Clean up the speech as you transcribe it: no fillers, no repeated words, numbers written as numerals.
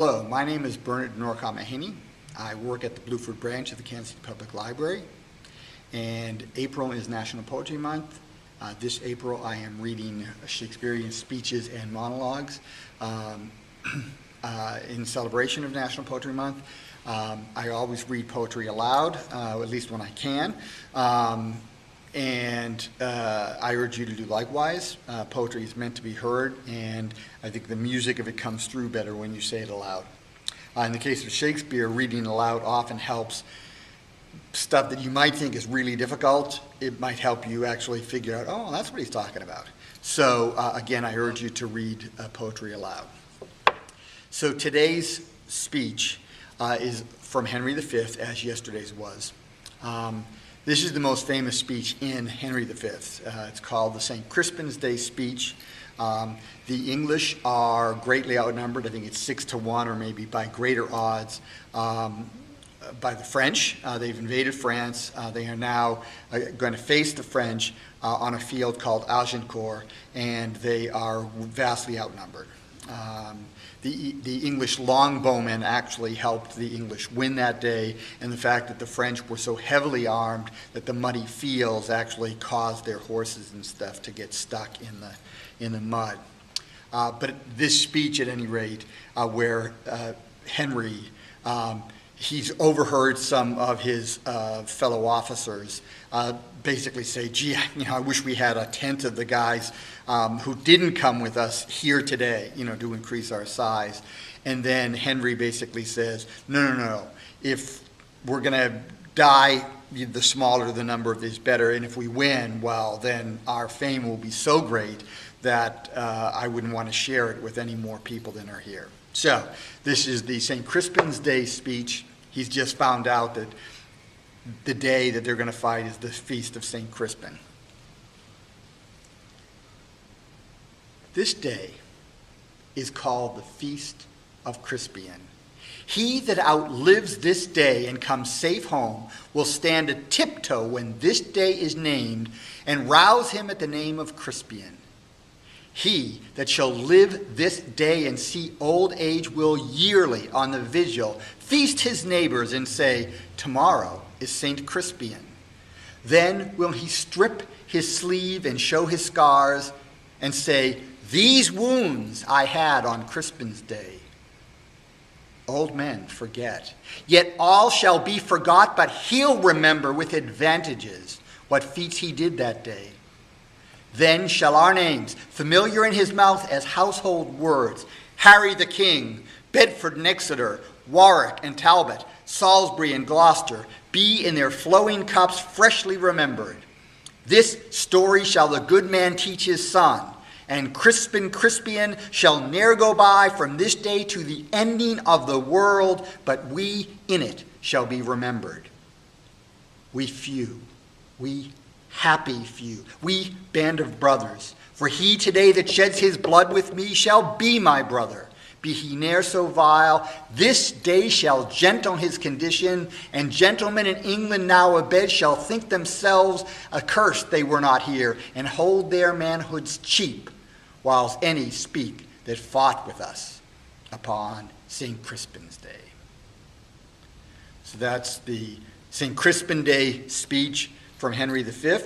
Hello, my name is Bernard Norcott-Mahany. I work at the Blueford branch of the Kansas City Public Library, and April is National Poetry Month. This April I am reading Shakespearean speeches and monologues in celebration of National Poetry Month. I always read poetry aloud, at least when I can, and I urge you to do likewise. Poetry is meant to be heard, and I think the music of it comes through better when you say it aloud. In the case of Shakespeare, reading aloud often helps stuff that you might think is really difficult. It might help you actually figure out, oh, that's what he's talking about. So again, I urge you to read poetry aloud. So today's speech is from Henry V, as yesterday's was. This is the most famous speech in Henry V. It's called the St. Crispin's Day speech. The English are greatly outnumbered. I think it's 6-1 or maybe by greater odds by the French. They've invaded France. They are now going to face the French on a field called Agincourt, and they are vastly outnumbered. The English longbowmen actually helped the English win that day, and the fact that the French were so heavily armed that the muddy fields actually caused their horses and stuff to get stuck in the mud. But this speech, at any rate, where Henry, he's overheard some of his fellow officers basically say, gee, I wish we had a tenth of the guys who didn't come with us here today, to increase our size. And then Henry basically says, no. If we're going to die, the smaller the number is better. And if we win, well, then our fame will be so great that I wouldn't want to share it with any more people than are here. So this is the St. Crispin's Day speech. He's just found out that the day that they're going to fight is the feast of St. Crispin. This day is called the Feast of Crispian. He that outlives this day and comes safe home will stand a tiptoe when this day is named and rouse him at the name of Crispian. He that shall live this day and see old age will yearly on the vigil feast his neighbors and say, tomorrow is St. Crispian. Then will he strip his sleeve and show his scars and say, these wounds I had on Crispin's day. Old men forget, yet all shall be forgot, but he'll remember with advantages what feats he did that day. Then shall our names, familiar in his mouth as household words, Harry the King, Bedford and Exeter, Warwick and Talbot, Salisbury and Gloucester, be in their flowing cups freshly remembered. This story shall the good man teach his son, and Crispian shall ne'er go by from this day to the ending of the world, but we in it shall be remembered. We few, we happy few, we band of brothers, for he today that sheds his blood with me shall be my brother. Be he ne'er so vile, this day shall gentle his condition, and gentlemen in England now abed shall think themselves accursed they were not here, and hold their manhoods cheap, whilst any speak that fought with us upon St. Crispin's Day. So that's the St. Crispin Day speech from Henry V.